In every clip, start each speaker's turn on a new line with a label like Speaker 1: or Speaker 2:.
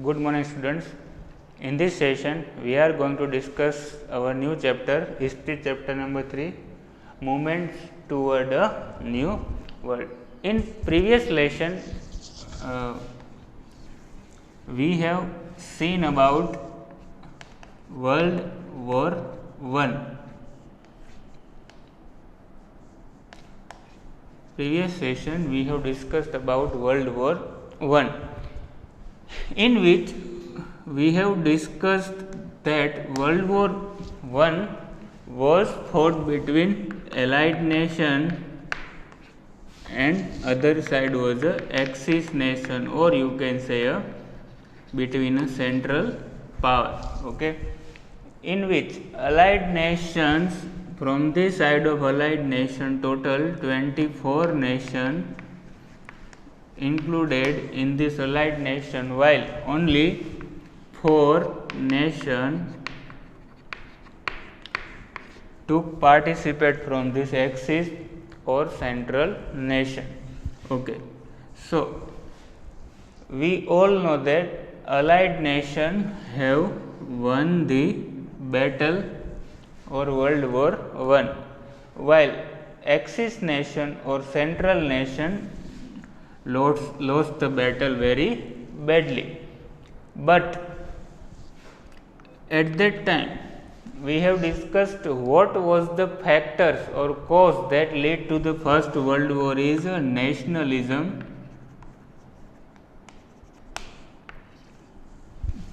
Speaker 1: Good morning, students. In this session, we are going to discuss our new chapter, history chapter number 3, movements toward a new world. In previous lesson, we have seen about World War I. Previous session, we have discussed about World War I, in which we have discussed that World War I was fought between Allied nation and other side was a Axis nation, or you can say between a central power. Okay, in which Allied nations, from the side of Allied nation, total 24 nations included in this Allied nation, while only 4 nations took participate from this Axis or central nation. Okay, so we all know that Allied nation have won the battle or World War I, while Axis nation or central nation lost the battle very badly. But at that time, we have discussed what was the factors or cause that led to the First World War is nationalism.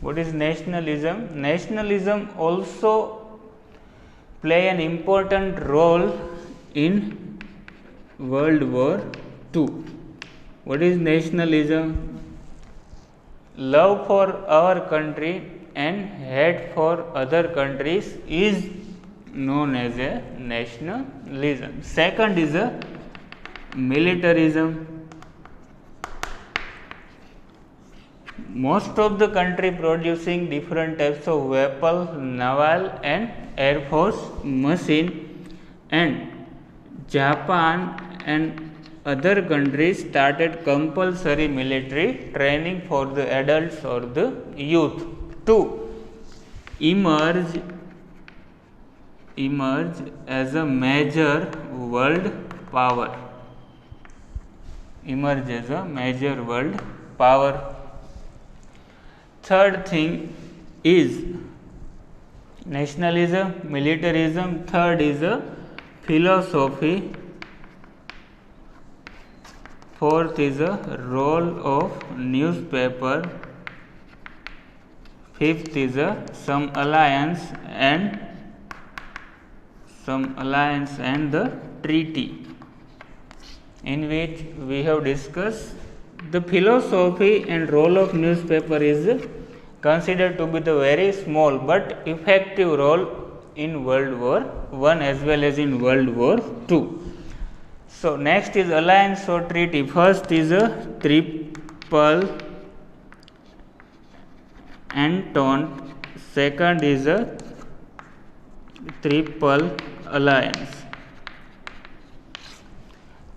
Speaker 1: What is nationalism? Nationalism also play an important role in World War II. What is nationalism? Love for our country and hate for other countries is known as a nationalism. Second is a militarism. Most of the country producing different types of weapons, naval and air force machine, and Japan and other countries started compulsory military training for the adults or the youth to emerge as a major world power. Emerge as a major world power. Third thing is nationalism, militarism. Third is a philosophy. Fourth is a role of newspaper. Fifth is a some alliance and the treaty, in which we have discussed the philosophy and role of newspaper is considered to be the very small but effective role in World War I as well as in World War II. So next is alliance or treaty. First is a Triple Entente. Second is a Triple Alliance.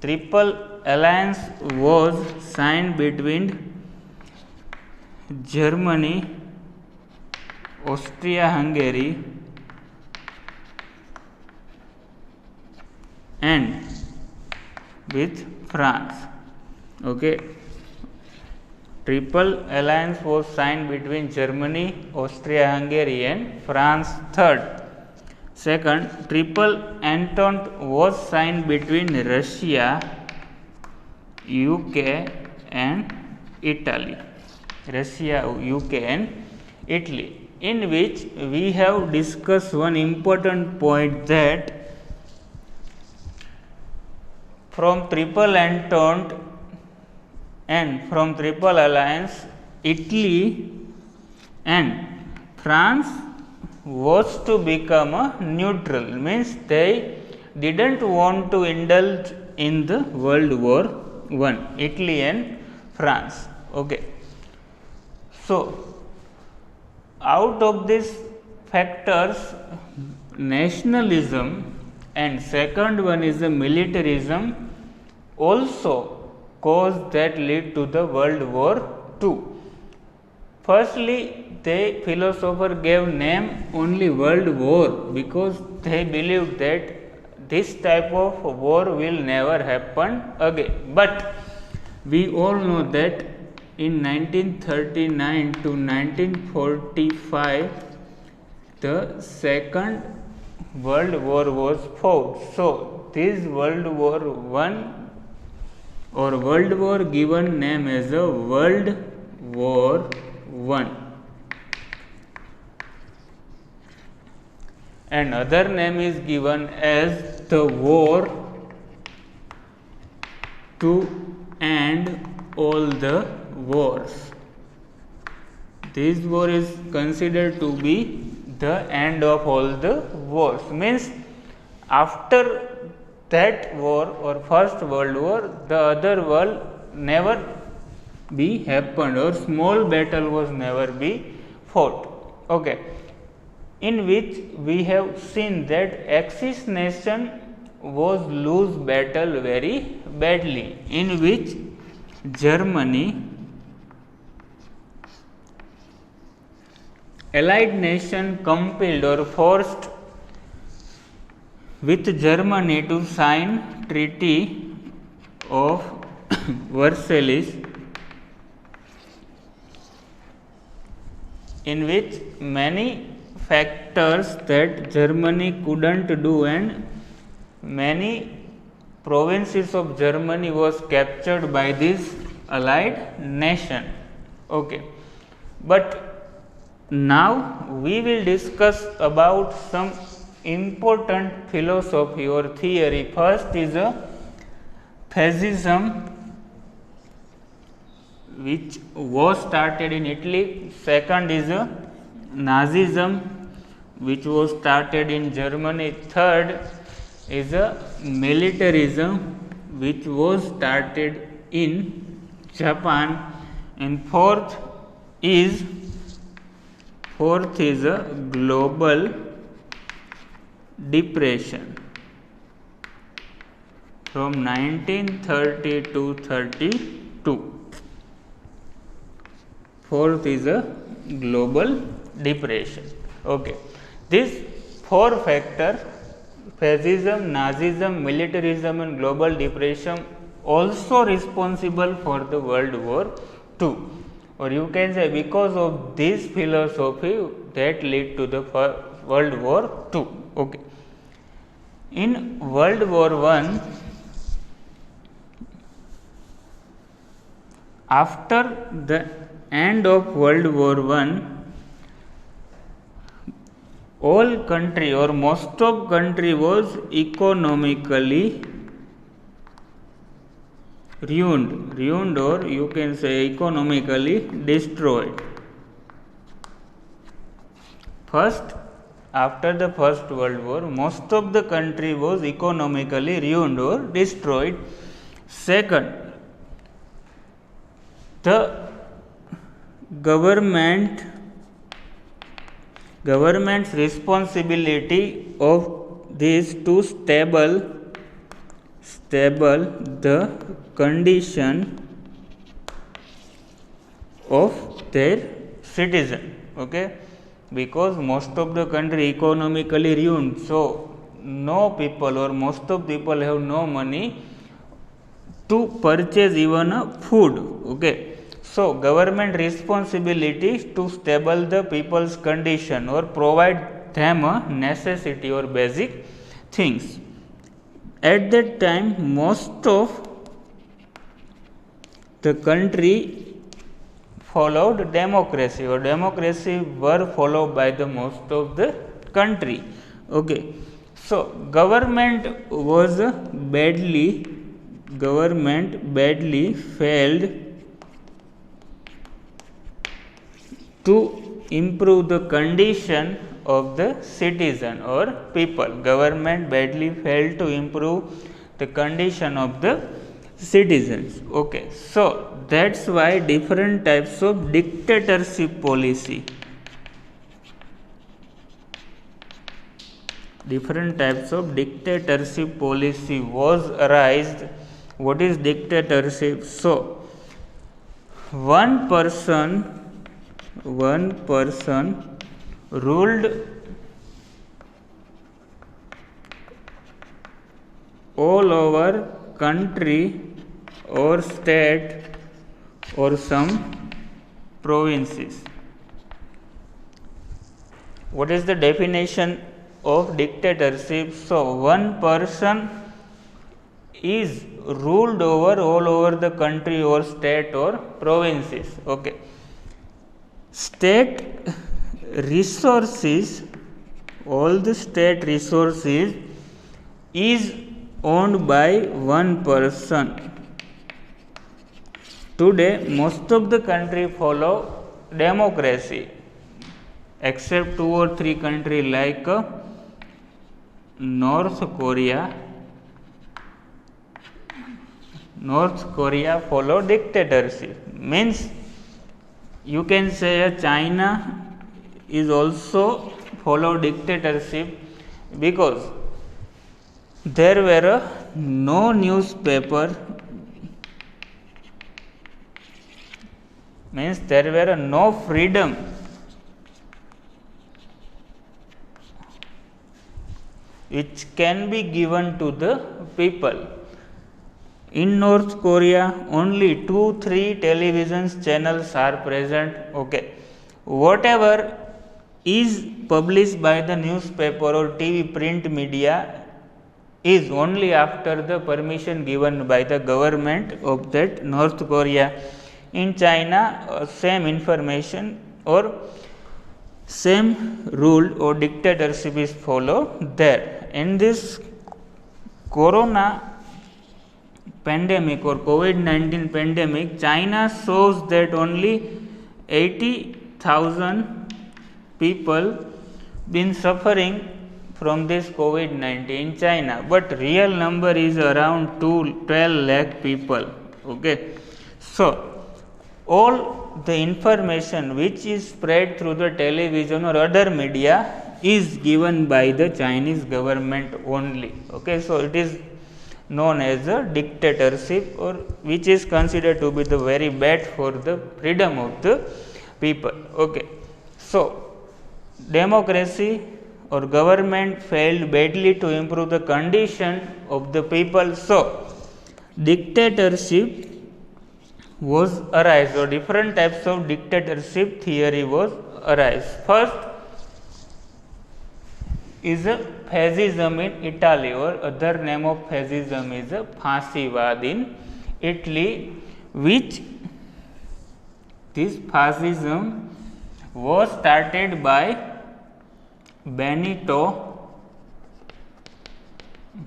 Speaker 1: Triple Alliance was signed between Germany, Austria-Hungary, and with France. Okay, Triple Alliance was signed between Germany, Austria-Hungary, and France. Third, second, Triple Entente was signed between Russia, UK, and Italy. Russia, UK, and Italy, in which we have discussed one important point that from Triple Entente and from Triple Alliance, Italy and France was to become a neutral, means they didn't want to indulge in the World War I, Italy and France. Okay, so out of these factors, nationalism and second one is the militarism also cause that lead to the World War II. firstly the philosopher gave name only world war because they believed that this type of war will never happen again. But we all know that in 1939 to 1945 the second world war was fought. So this World War I or World War given name as a World War I, and other name is given as the war to end all the wars. This war is considered to be the end of all the wars, means after that war or first world war the other world never be happened or small battle was never be fought. Okay, in which we have seen that Axis nation was lose battle very badly, in which Germany, Allied nation compelled or forced with Germany to sign Treaty of Versailles, in which many factors that Germany couldn't do and many provinces of Germany was captured by this allied nation. Okay, but now we will discuss about some important philosophy or theory. First is a fascism, which was started in Italy. Second is a Nazism, which was started in Germany. Third is a militarism, which was started in Japan. And fourth is a global depression from 1930 to 32. Fourth is a global depression. Okay, these four factors, fascism, Nazism, militarism and global depression, also responsible for the World War II, or you can say because of this philosophy that lead to the World War II. Okay, in World War I, after the end of World War I, all country or most of country was economically ruined or you can say economically destroyed. First, after the First World War, most of the country was economically ruined or destroyed. Second, the government's responsibility of this to stable the condition of their citizen. Okay, because most of the country economically ruined, so no people or most of people have no money to purchase even a food. Okay, so government responsibility is to stable the people's condition or provide them a necessity or basic things. At that time, most of the country followed democracy or democracy were followed by the most of the country. Okay, so government badly failed to improve the condition of the citizen or people. Government badly failed to improve the condition of the citizens. Okay, so that's why different types of dictatorship policy was arised. What is dictatorship? So one person one person ruled all over country or state or some provinces. What is the definition of dictatorship? So, one person is ruled over all over the country or state or provinces. Okay. State resources, all the state resources is owned by one person. Today, most of the country follow democracy, except 2 or 3 countries like North Korea. North Korea follow dictatorship. Means you can say China is also follow dictatorship, because there were no newspaper, means there were no freedom which can be given to the people. In North Korea, only 2-3 television channels are present. Okay, whatever is published by the newspaper or TV print media is only after the permission given by the government of that North Korea. In China, same information or same rule or dictatorship is followed there. In this corona pandemic or COVID-19 pandemic, China shows that only 80,000 people been suffering from this COVID-19 in China, but real number is around 12 lakh people. Okay, so all the information which is spread through the television or other media is given by the Chinese government only. Okay, so it is known as a dictatorship, or which is considered to be the very bad for the freedom of the people. Okay, so democracy or government failed badly to improve the condition of the people. So dictatorship was arise, or different types of dictatorship theory was arise. First is a fascism in Italy, or other name of fascism is a Fasivad in Italy, which this fascism was started by Benito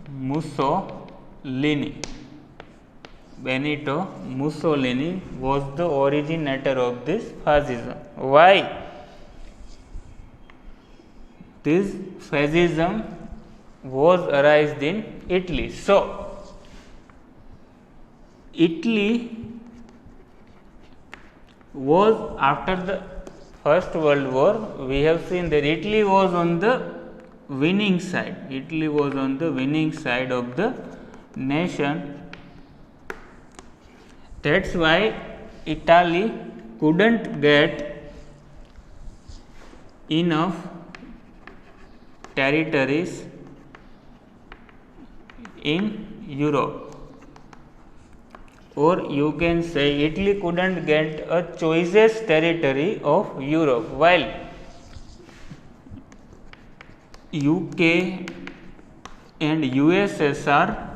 Speaker 1: Mussolini. Benito Mussolini was the originator of this fascism. Why this fascism was arised in Italy? So Italy was, after the First World War, we have seen that Italy was on the winning side. Italy was on the winning side of the nation. That's why Italy couldn't get enough territories in Europe, or you can say Italy couldn't get a choicest territory of Europe, while UK and USSR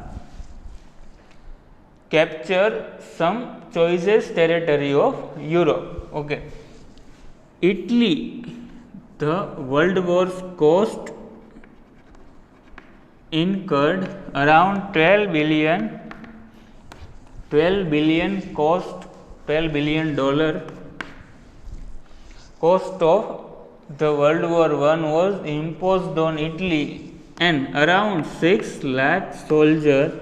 Speaker 1: capture some choicest territory of Europe. Okay, Italy, the World War's cost incurred around 12 billion cost, $12 billion cost of the World War I was imposed on Italy, and around 6 lakh soldiers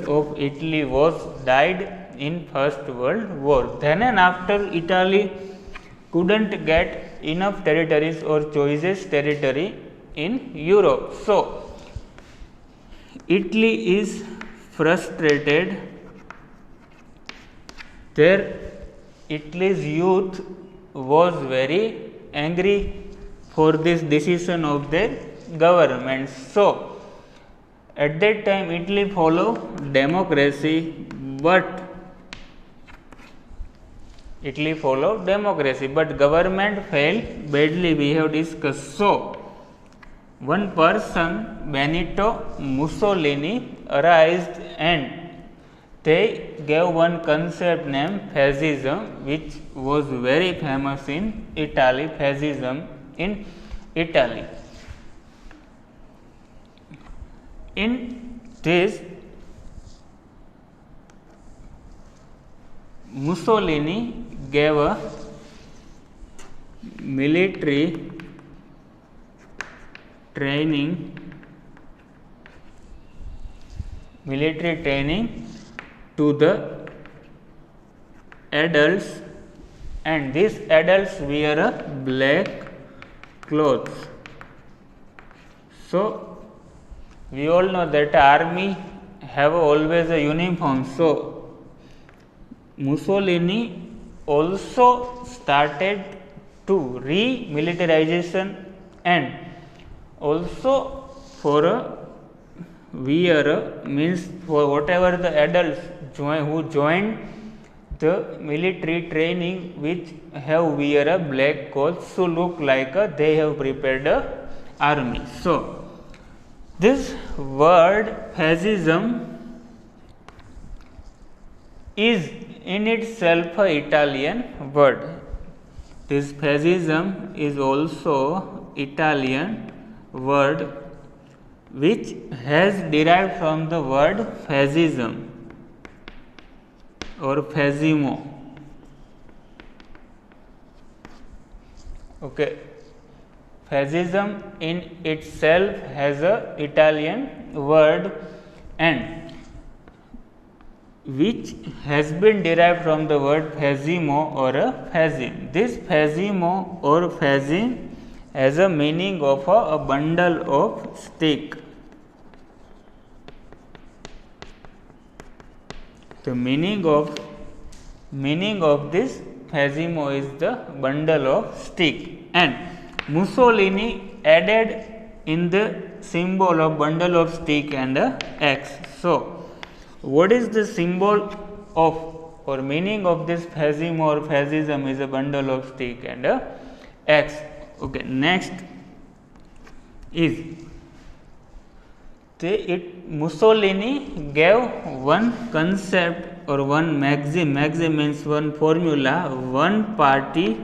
Speaker 1: of Italy was died in First World War. Then and after, Italy couldn't get enough territories or choicest territory in Europe. So Italy is frustrated there Italy's youth was very angry for this decision of their government. So, at that time Italy followed democracy, but government failed badly, we have discussed. So, one person, Benito Mussolini, arose and they gave one concept named fascism, which was very famous in Italy, fascism in Italy. In this, Mussolini gave a military training to the adults, and these adults wear a black clothes. So, we all know that army have always a uniform. So, Mussolini also started to re-militarization, and also for a wear means for whatever the adults who joined the military training, which have wear a black clothes to look like they have prepared a army. So, this word fascism is in itself a Italian word. This fascism is also Italian word, which has derived from the word fascism or fascimo. Okay. Fascism in itself has a Italian word, and which has been derived from the word fascimo or a fascism. This fascimo or fascism has a meaning of a bundle of stick. The meaning of this fascimo is the bundle of stick, and Mussolini added in the symbol of bundle of stick and a X. So, what is the symbol of or meaning of this fascism or fascism is a bundle of stick and a X. Okay, next is Mussolini gave one concept or one maxim means one formula, one party,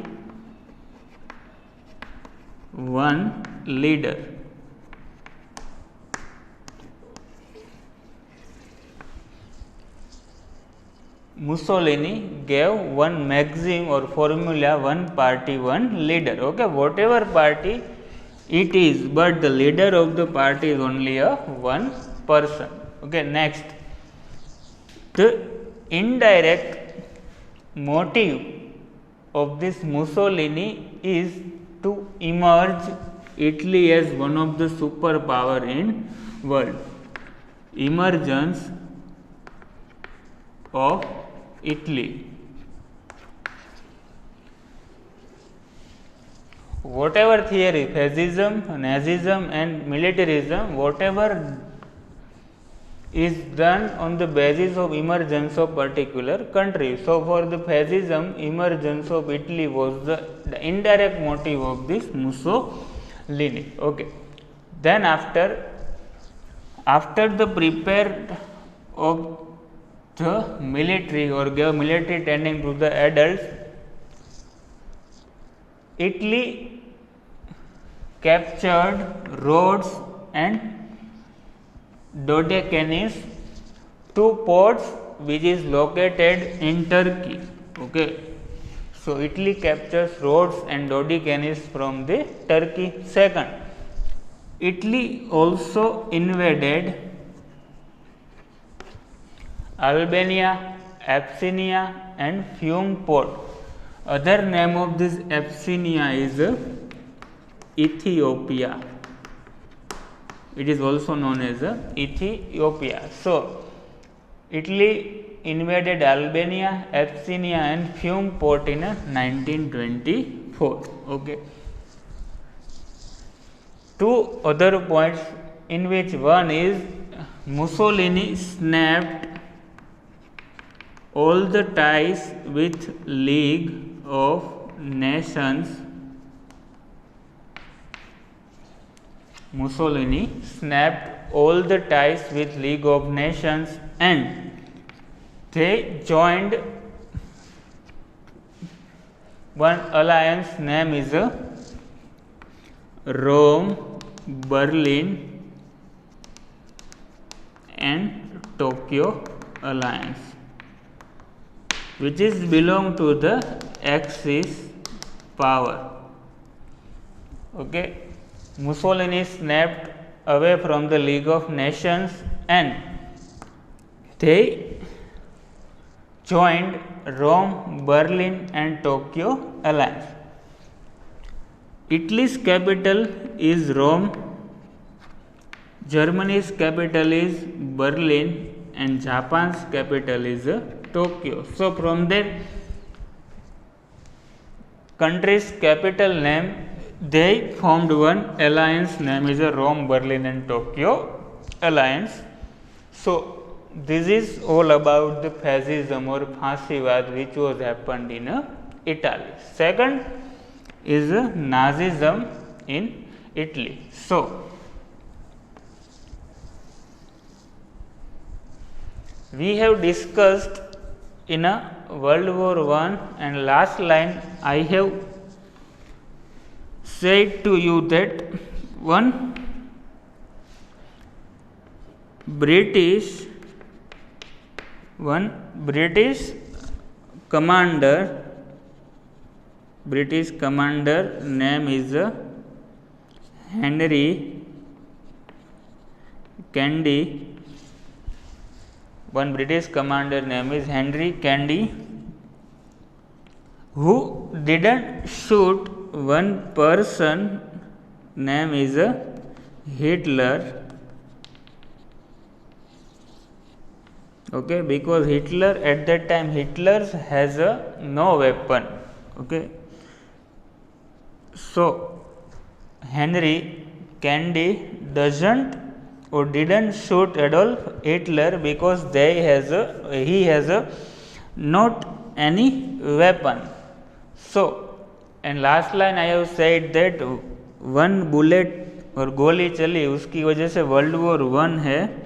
Speaker 1: one leader. Mussolini gave one maxim or formula, one party, one leader. Okay, whatever party it is, but the leader of the party is only a one person. Okay, next, the indirect motive of this Mussolini is to emerge Italy as one of the superpower in world. Emergence of Italy. Whatever theory, fascism, Nazism and militarism, whatever is done on the basis of emergence of particular country. So, for the fascism, emergence of Italy was the indirect motive of this Mussolini. Okay. Then after the prepared of the military or gave military training to the adults, Italy captured Rhodes and Dodecanese, two ports which is located in Turkey. Okay. So, Italy captures Rhodes and Dodecanese from the Turkey. Second, Italy also invaded Albania, Abyssinia and Fiume port. Other name of this Abyssinia is Ethiopia. It is also known as Ethiopia. So, Italy invaded Albania, Abyssinia and Fiume port in 1924. Okay. Two other points, in which one is Mussolini snapped all the ties with League of Nations. Mussolini snapped all the ties with League of Nations and they joined one alliance name is Rome, Berlin and Tokyo alliance, which is belong to the Axis power. Okay. Mussolini snapped away from the League of Nations and they joined Rome, Berlin and Tokyo alliance. Italy's capital is Rome, Germany's capital is Berlin and Japan's capital is Tokyo. So from their country's capital name, they formed one alliance name is Rome, Berlin and Tokyo alliance. So this is all about the fascism or Phasiwad which was happened in Italy. Second is Nazism in Italy. So we have discussed in a World War I and last line I have said to you that one British commander name is Henry Candy. One British commander name is Henry Candy, who didn't shoot one person name is Hitler. Okay, because Hitler at that time has no weapon. Okay, so Henry Candy didn't shoot Adolf Hitler because he has not any weapon. So, and last line I have said that one bullet और गोली चली उसकी वजह से world war one है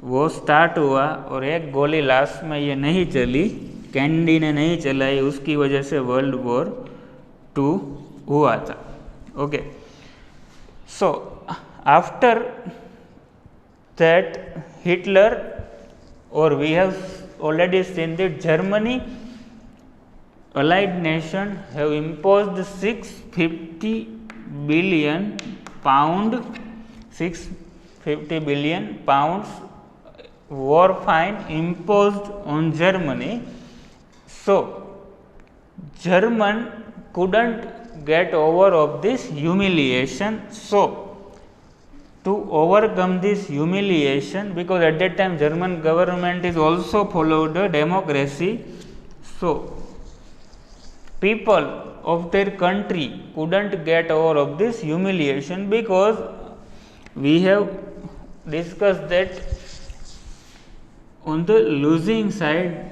Speaker 1: वो start हुआ और एक गोली लास्ट में ये नहीं चली, कैंडी ने नहीं चलाई, उसकी वजह से वर्ल्ड वॉर टू हुआ था. Okay, so after that Hitler और we have already seen that Germany allied nation have imposed 650 billion pounds war fine imposed on Germany. So German couldn't get over of this humiliation. So to overcome this humiliation, because at that time German government is also followed the democracy, so people of their country couldn't get over of this humiliation, because we have discussed that on the losing side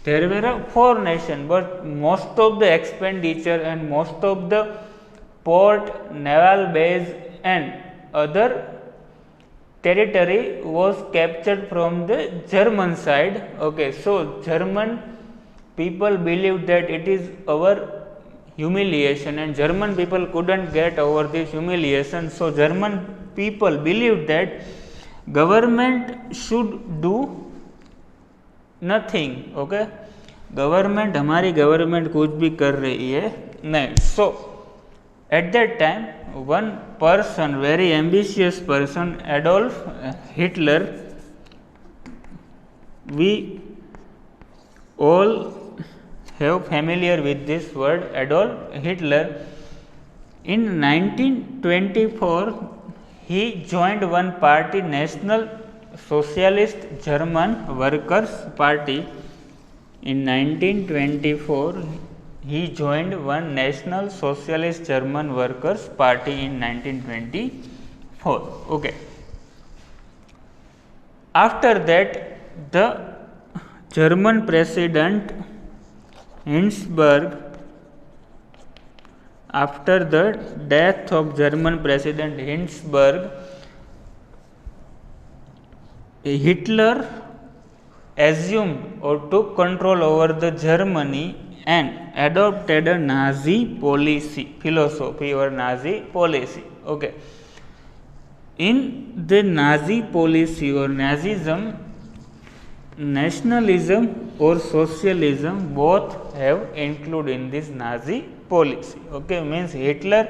Speaker 1: there were 4 nations, but most of the expenditure and most of the port, naval base and other territory was captured from the German side. Okay, so German people believed that it is our humiliation and German people couldn't get over this humiliation. So German people believed that government should do nothing. Okay, government हमारी government कुछ भी कर रही है नहीं. So at that time one person, very ambitious person, Adolf Hitler, we all have familiar with this word Adolf Hitler. In 1924 he joined one party, National Socialist German Workers Party. In 1924, he joined one National Socialist German Workers Party in 1924. Okay. After that, the German President Hindenburg, after the death of German President Hindenburg, Hitler assumed or took control over the Germany and adopted a Nazi policy, philosophy or Nazi policy. Okay. In the Nazi policy or Nazism, nationalism or socialism both have included in this Nazi policy. Okay, means Hitler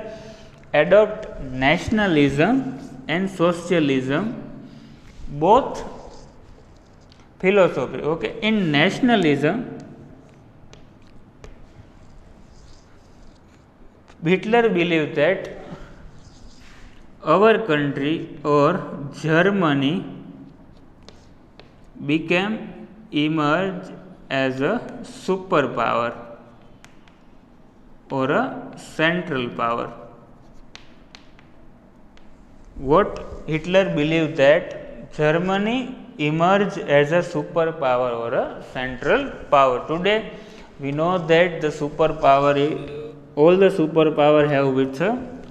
Speaker 1: adopt nationalism and socialism, both philosophy. Okay, in nationalism, Hitler believed that our country or Germany emerged as a superpower or a central power. What Hitler believed that Germany emerged as a superpower or a central power. Today we know that the superpower, all the superpower have with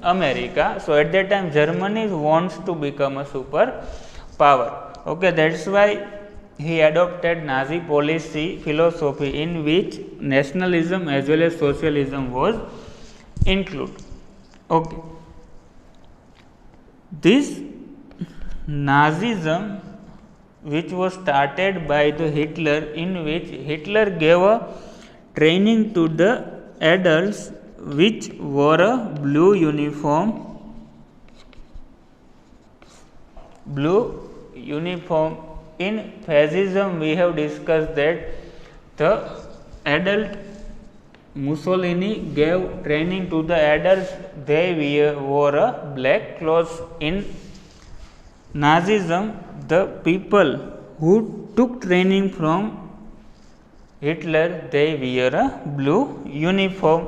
Speaker 1: America. So at that time Germany wants to become a superpower. Okay, that's why he adopted Nazi policy philosophy in which nationalism as well as socialism was included. Okay. This Nazism, which was started by the Hitler, in which Hitler gave a training to the adults which wore a blue uniform. In fascism, we have discussed that the adult Mussolini gave training to the adults, they wore a black clothes. In Nazism, the people who took training from Hitler, they wear a blue uniform.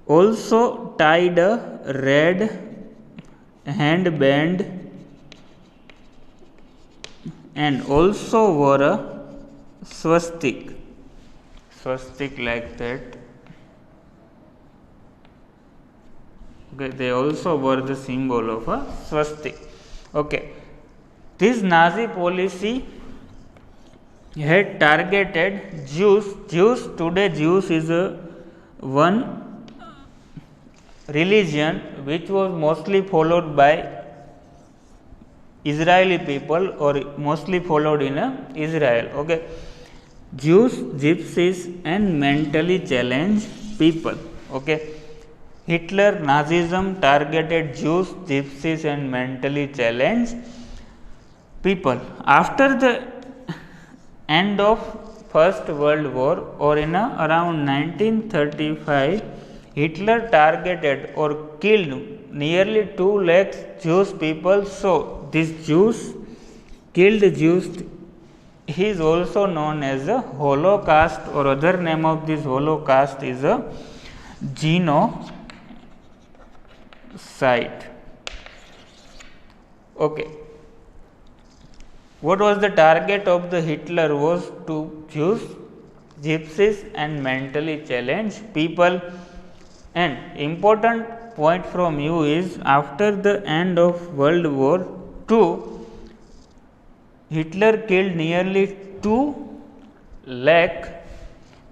Speaker 1: Also tied a red handband and also wore a swastika like that. Okay, they also were the symbol of a swastika. Okay, this Nazi policy had targeted Jews. Today Jews is one religion which was mostly followed by Israeli people or mostly followed in Israel. Okay, Jews, Gypsies and mentally challenged people. Okay, Hitler Nazism targeted Jews, Gypsies and mentally challenged people. After the end of First World War or in around 1935, Hitler targeted or killed nearly 2 lakhs Jewish people. So these Jews, killed Jews, he is also known as a Holocaust, or other name of this Holocaust is a genocide. Okay. What was the target of the Hitler? Was to Jews, Gypsies and mentally challenged people. And important point from you is, after the end of World War II, Hitler killed nearly 2 lakh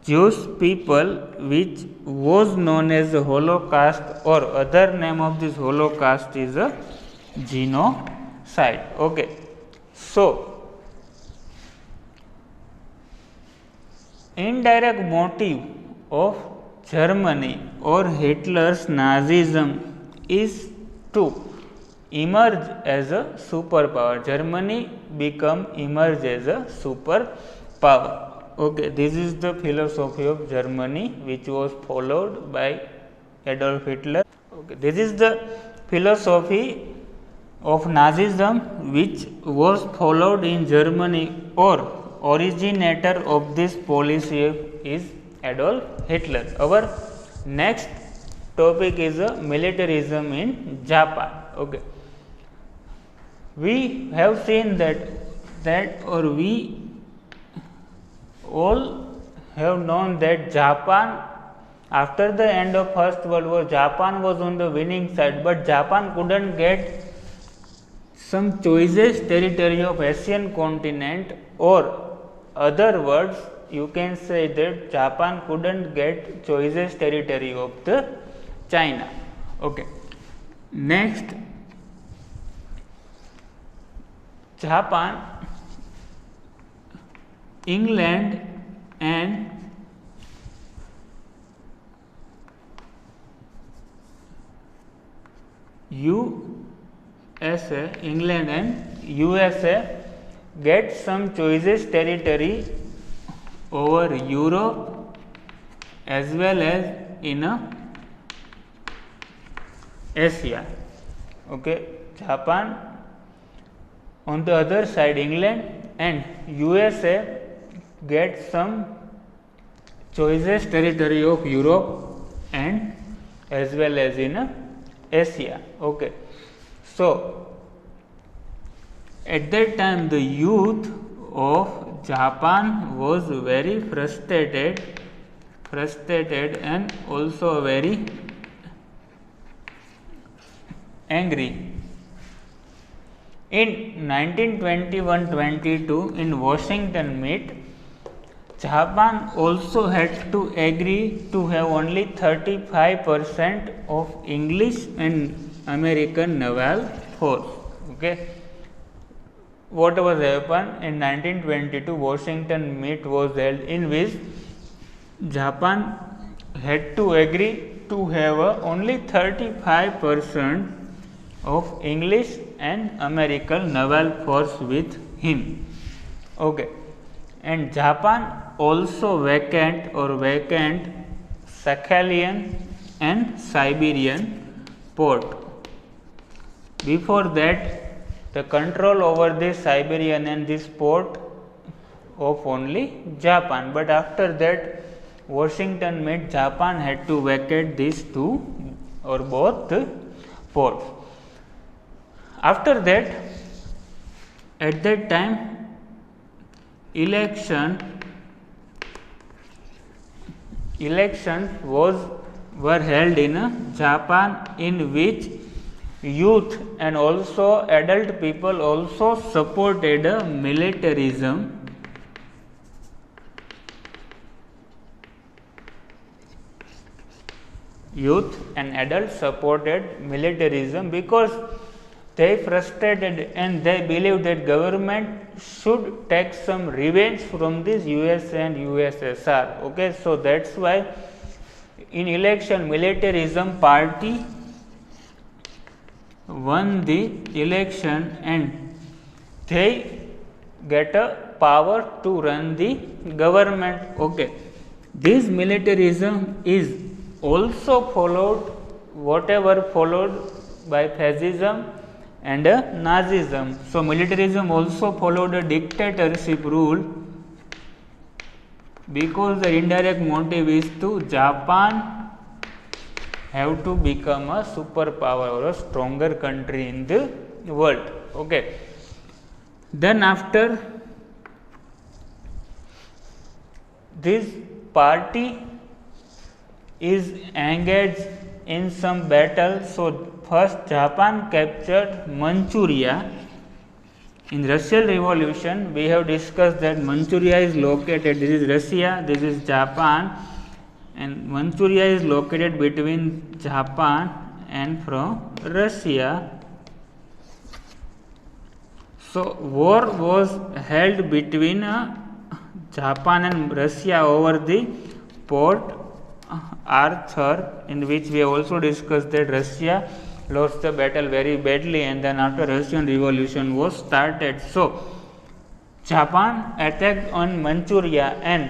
Speaker 1: Jewish people, which was known as the Holocaust, or other name of this Holocaust is a genocide. Okay. So, indirect motive of Germany or Hitler's Nazism is to emerge as a superpower. Germany emerge as a superpower. Okay, this is the philosophy of Germany which was followed by Adolf Hitler. Okay, this is the philosophy of Nazism, which was followed in Germany, or originator of this policy is Adolf Hitler. Our next topic is militarism in Japan. Okay, we have seen that we all have known that Japan, after the end of First World War, Japan was on the winning side, but Japan couldn't get some choicest territory of Asian continent, or other words, you can say that Japan couldn't get choicest territory of the China. Okay. Next, Japan, England and USA, England and USA get some choicest territory over Europe as well as in Asia. Okay, Japan, on the other side England and USA get some choicest territory of Europe and as well as in Asia. Okay, so at that time the youth of Japan was very frustrated and also very angry. In 1921-22 in Washington meet, Japan also had to agree to have only 35% of English and American naval force. Okay. What was happened in 1922? Washington meet was held in which Japan had to agree to have only 35% of English and American naval force with him. Okay. And Japan also vacant Sakhalin and Siberian port. Before that, the control over this Siberian and this port of only Japan, but after that Washington made Japan had to vacate these two or both ports. After that, at that time elections were held in Japan, in which youth and also adult people also supported militarism. Youth and adults supported militarism because they frustrated and they believed that government should take some revenge from this US and USSR. Okay, so that's why in election militarism party won the election and they get a power to run the government. Okay, this militarism is also followed, whatever followed by fascism and Nazism. So militarism also followed a dictatorship rule because the indirect motive is to Japan have to become a superpower or a stronger country in the world. Okay. Then after this party is engaged in some battle. So first Japan captured Manchuria. In Russian Revolution we have discussed that Manchuria is located, this is Russia, this is Japan, and Manchuria is located between Japan and from Russia. So war was held between Japan and Russia over the Port Arthur, in which we have also discussed that Russia lost the battle very badly, and then after Russian Revolution was started. So Japan attacked on Manchuria and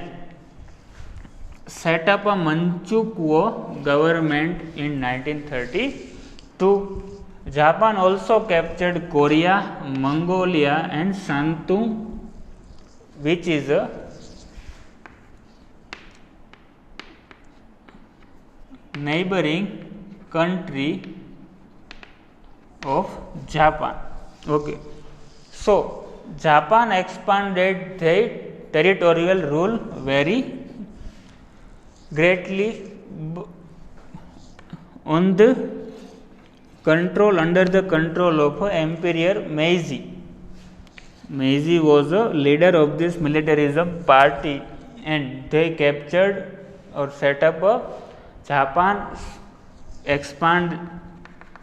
Speaker 1: set up a Manchukuo government in 1932. Japan also captured Korea, Mongolia and Shantung, which is a neighboring country of Japan. Okay. So, Japan expanded their territorial rule very greatly on the control under the control of Emperor Meiji. Meiji was a leader of this militarism party, and they captured or set up a Japan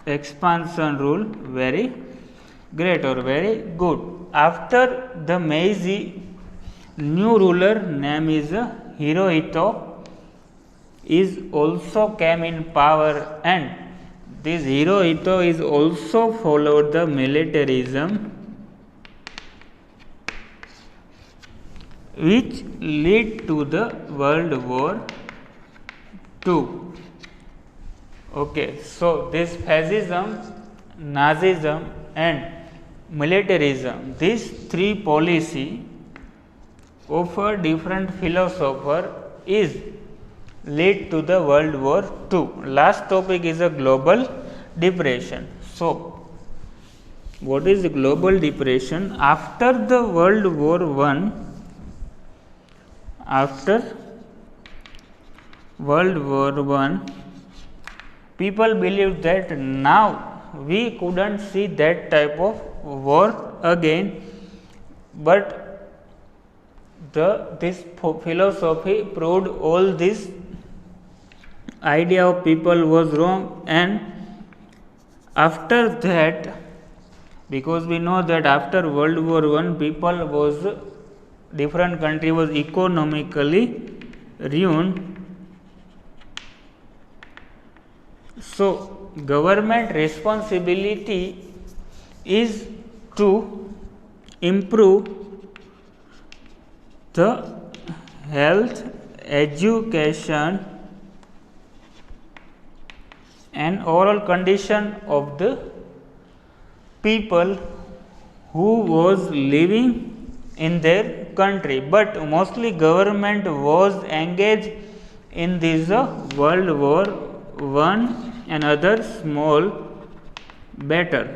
Speaker 1: expansion rule very great or very good. After the Meiji, new ruler name is Hirohito is also came in power, and this Hirohito is also followed the militarism, which lead to the World War II. Okay, so this fascism, Nazism and militarism, these three policy of a different philosopher is lead to the World War II. Last topic is a global depression. So, what is the global depression? After the World War I, people believed that now we couldn't see that type of war again, but this philosophy proved all this idea of people was wrong. And after that, because we know that after World War I, people was different country was economically ruined. So, government responsibility is to improve the health, education and overall condition of the people who was living in their country, but mostly government was engaged in this World War I and other small battle.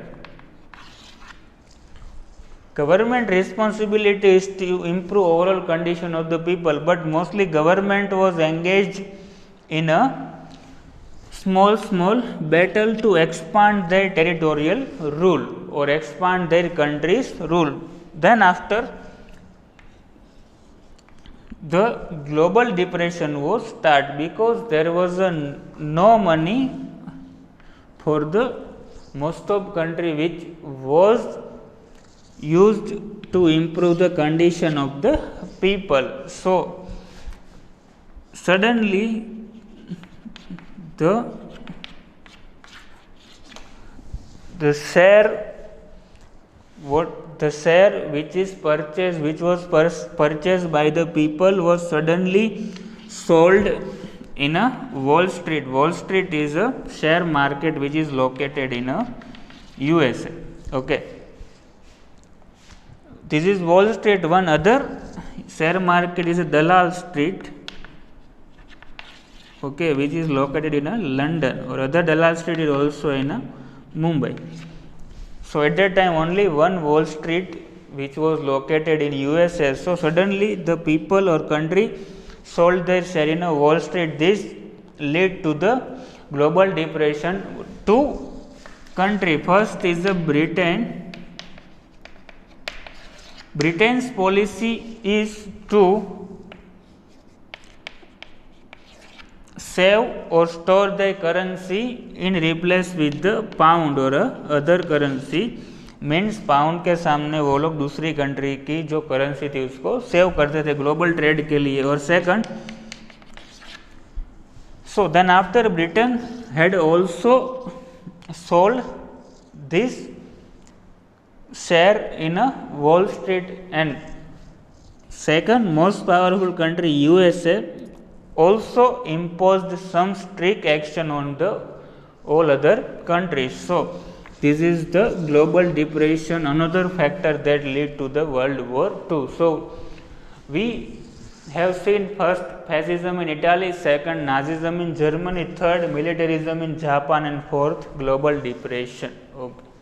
Speaker 1: Government responsibility is to improve overall condition of the people, but mostly government was engaged in a small battle to expand their territorial rule or expand their country's rule. Then after, the global depression was start because there was no money for the most of country which was used to improve the condition of the people. So, suddenly the share which was purchased by the people was suddenly sold in a Wall Street. Wall Street is a share market which is located in a USA. Okay. This is Wall Street. One other share market is a Dalal Street, okay, which is located in a London, or other Dalal Street is also in a Mumbai. So, at that time only one Wall Street which was located in USA. So, suddenly the people or country sold their share in a Wall Street. This led to the global depression. Two country, first is the Britain. Britain's policy is to save or store their currency in replace with the pound or other currency. Means pound के सामने वो लोग दूसरी country की जो currency थी उसको save करते थे ग्लोबल ट्रेड के लिए. और second, so then after Britain had also sold this share in a Wall Street, and second most powerful country USA also imposed some strict action on the all other countries. So this is the global depression, another factor that lead to the World War II. So we have seen first fascism in Italy, second Nazism in Germany, third militarism in Japan, and fourth global depression. Okay.